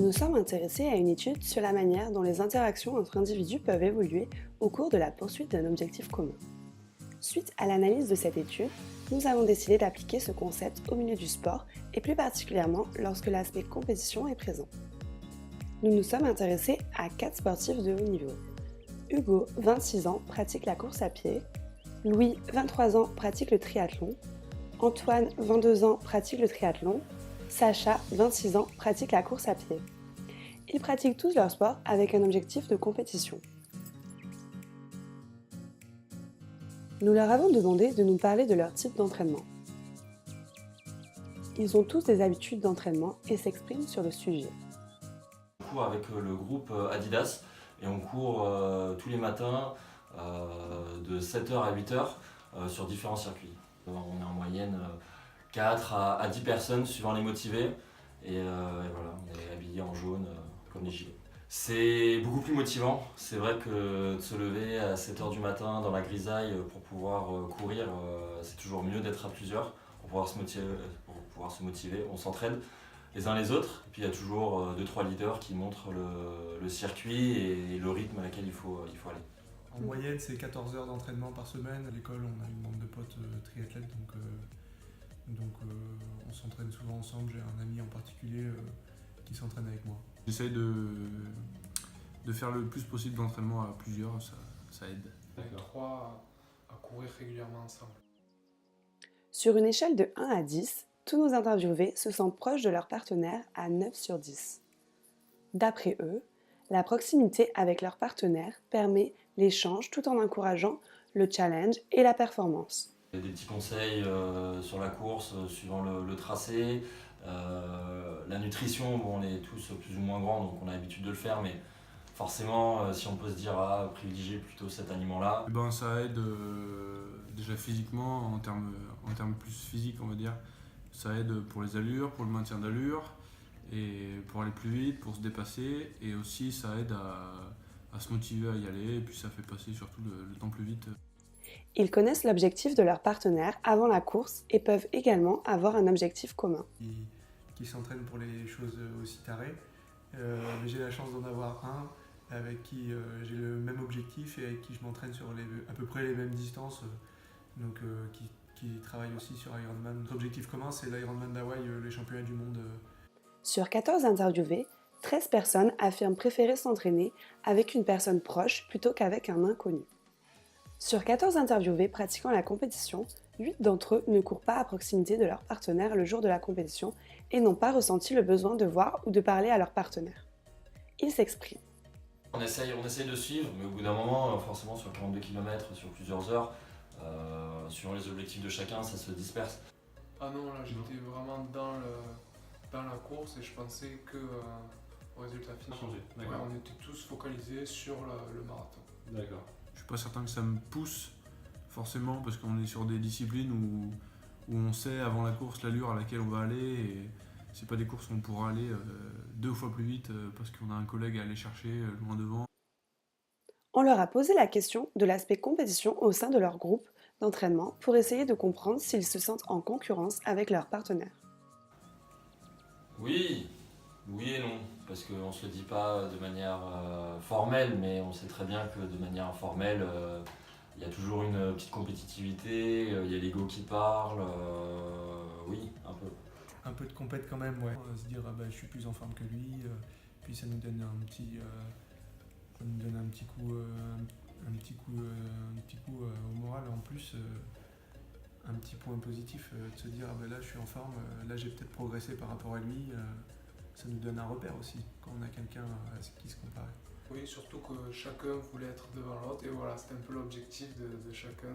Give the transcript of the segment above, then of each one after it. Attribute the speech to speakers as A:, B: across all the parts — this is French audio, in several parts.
A: nous sommes intéressés à une étude sur la manière dont les interactions entre individus peuvent évoluer au cours de la poursuite d'un objectif commun. Suite à l'analyse de cette étude, nous avons décidé d'appliquer ce concept au milieu du sport et plus particulièrement lorsque l'aspect compétition est présent. Nous nous sommes intéressés à 4 sportifs de haut niveau. Hugo, 26 ans, pratique la course à pied. Louis, 23 ans, pratique le triathlon. Antoine, 22 ans, pratique le triathlon. Sacha, 26 ans, pratique la course à pied. Ils pratiquent tous leur sport avec un objectif de compétition. Nous leur avons demandé de nous parler de leur type d'entraînement. Ils ont tous des habitudes d'entraînement et s'expriment sur le sujet.
B: On court avec le groupe Adidas et on court tous les matins de 7h à 8h sur différents circuits. On est en moyenne 4 à 10 personnes suivant les motivés et voilà, on est habillé en jaune comme les gilets. C'est beaucoup plus motivant, c'est vrai que de se lever à 7h du matin dans la grisaille pour pouvoir courir, c'est toujours mieux d'être à plusieurs pour pouvoir se motiver, on s'entraide les uns les autres, et puis il y a toujours 2-3 leaders qui montrent le circuit et le rythme à laquelle il faut aller.
C: En moyenne, c'est 14 heures d'entraînement par semaine. À l'école, on a une bande de potes triathlètes, donc on s'entraîne souvent ensemble. J'ai un ami en particulier qui s'entraîne avec moi.
D: J'essaye de faire le plus possible d'entraînement à plusieurs, ça aide.
E: On est 3 à courir régulièrement ensemble.
A: Sur une échelle de 1 à 10, tous nos interviewés se sentent proches de leur partenaire à 9 sur 10. D'après eux, la proximité avec leur partenaire permet l'échange tout en encourageant le challenge et la performance.
B: Des petits conseils sur la course suivant le tracé, la nutrition, bon, on est tous plus ou moins grands donc on a l'habitude de le faire, mais forcément si on peut se dire privilégier plutôt cet aliment-là.
D: Ça aide déjà physiquement, en termes plus physiques on va dire. Ça aide pour les allures, pour le maintien d'allure, et pour aller plus vite, pour se dépasser, et aussi ça aide à se motiver à y aller, et puis ça fait passer surtout le temps plus vite.
A: Ils connaissent l'objectif de leur partenaire avant la course et peuvent également avoir un objectif commun.
C: Qui s'entraînent pour les choses aussi tarées, mais j'ai la chance d'en avoir un avec qui j'ai le même objectif et avec qui je m'entraîne sur à peu près les mêmes distances, qui travaille aussi sur Ironman. Notre objectif commun, c'est l'Ironman d'Hawaï, les championnats du monde.
A: Sur 14 interviewés, 13 personnes affirment préférer s'entraîner avec une personne proche plutôt qu'avec un inconnu. Sur 14 interviewés pratiquant la compétition, 8 d'entre eux ne courent pas à proximité de leur partenaire le jour de la compétition et n'ont pas ressenti le besoin de voir ou de parler à leur partenaire. Ils s'expriment.
B: On essaye de suivre, mais au bout d'un moment, forcément sur 42 km, sur plusieurs heures, suivant les objectifs de chacun, ça se disperse.
E: Ah non, là j'étais vraiment dans la course et je pensais que au résultat final. Ouais, on était tous focalisés sur le marathon.
B: D'accord.
D: Je suis pas certain que ça me pousse forcément, parce qu'on est sur des disciplines où on sait avant la course l'allure à laquelle on va aller, et c'est pas des courses où on pourra aller 2 fois plus vite parce qu'on a un collègue à aller chercher loin devant.
A: On leur a posé la question de l'aspect compétition au sein de leur groupe d'entraînement pour essayer de comprendre s'ils se sentent en concurrence avec leur partenaire.
B: Oui et non, parce qu'on ne se le dit pas de manière formelle, mais on sait très bien que de manière informelle, il y a toujours une petite compétitivité, il y a l'ego qui parle, oui, un peu.
C: Un peu de compète quand même, ouais. On va se dire je suis plus en forme que lui, puis ça nous donne un petit coup au moral en plus. Un petit point positif de se dire là je suis en forme, là j'ai peut-être progressé par rapport à lui, ça nous donne un repère aussi quand on a quelqu'un à qui se comparer.
E: Oui, surtout que chacun voulait être devant l'autre et voilà, c'était un peu l'objectif de chacun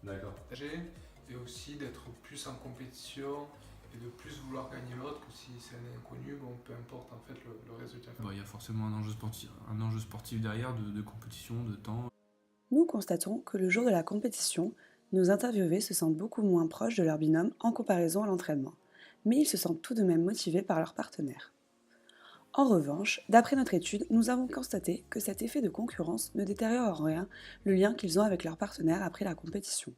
E: d'être partagé et aussi d'être plus en compétition et de plus vouloir gagner l'autre que si c'est un inconnu, bon peu importe en fait le résultat.
D: Il y a forcément un enjeu sportif derrière, de compétition, de temps.
A: Nous constatons que le jour de la compétition, nos interviewés se sentent beaucoup moins proches de leur binôme en comparaison à l'entraînement, mais ils se sentent tout de même motivés par leur partenaire. En revanche, d'après notre étude, nous avons constaté que cet effet de concurrence ne détériore en rien le lien qu'ils ont avec leur partenaire après la compétition.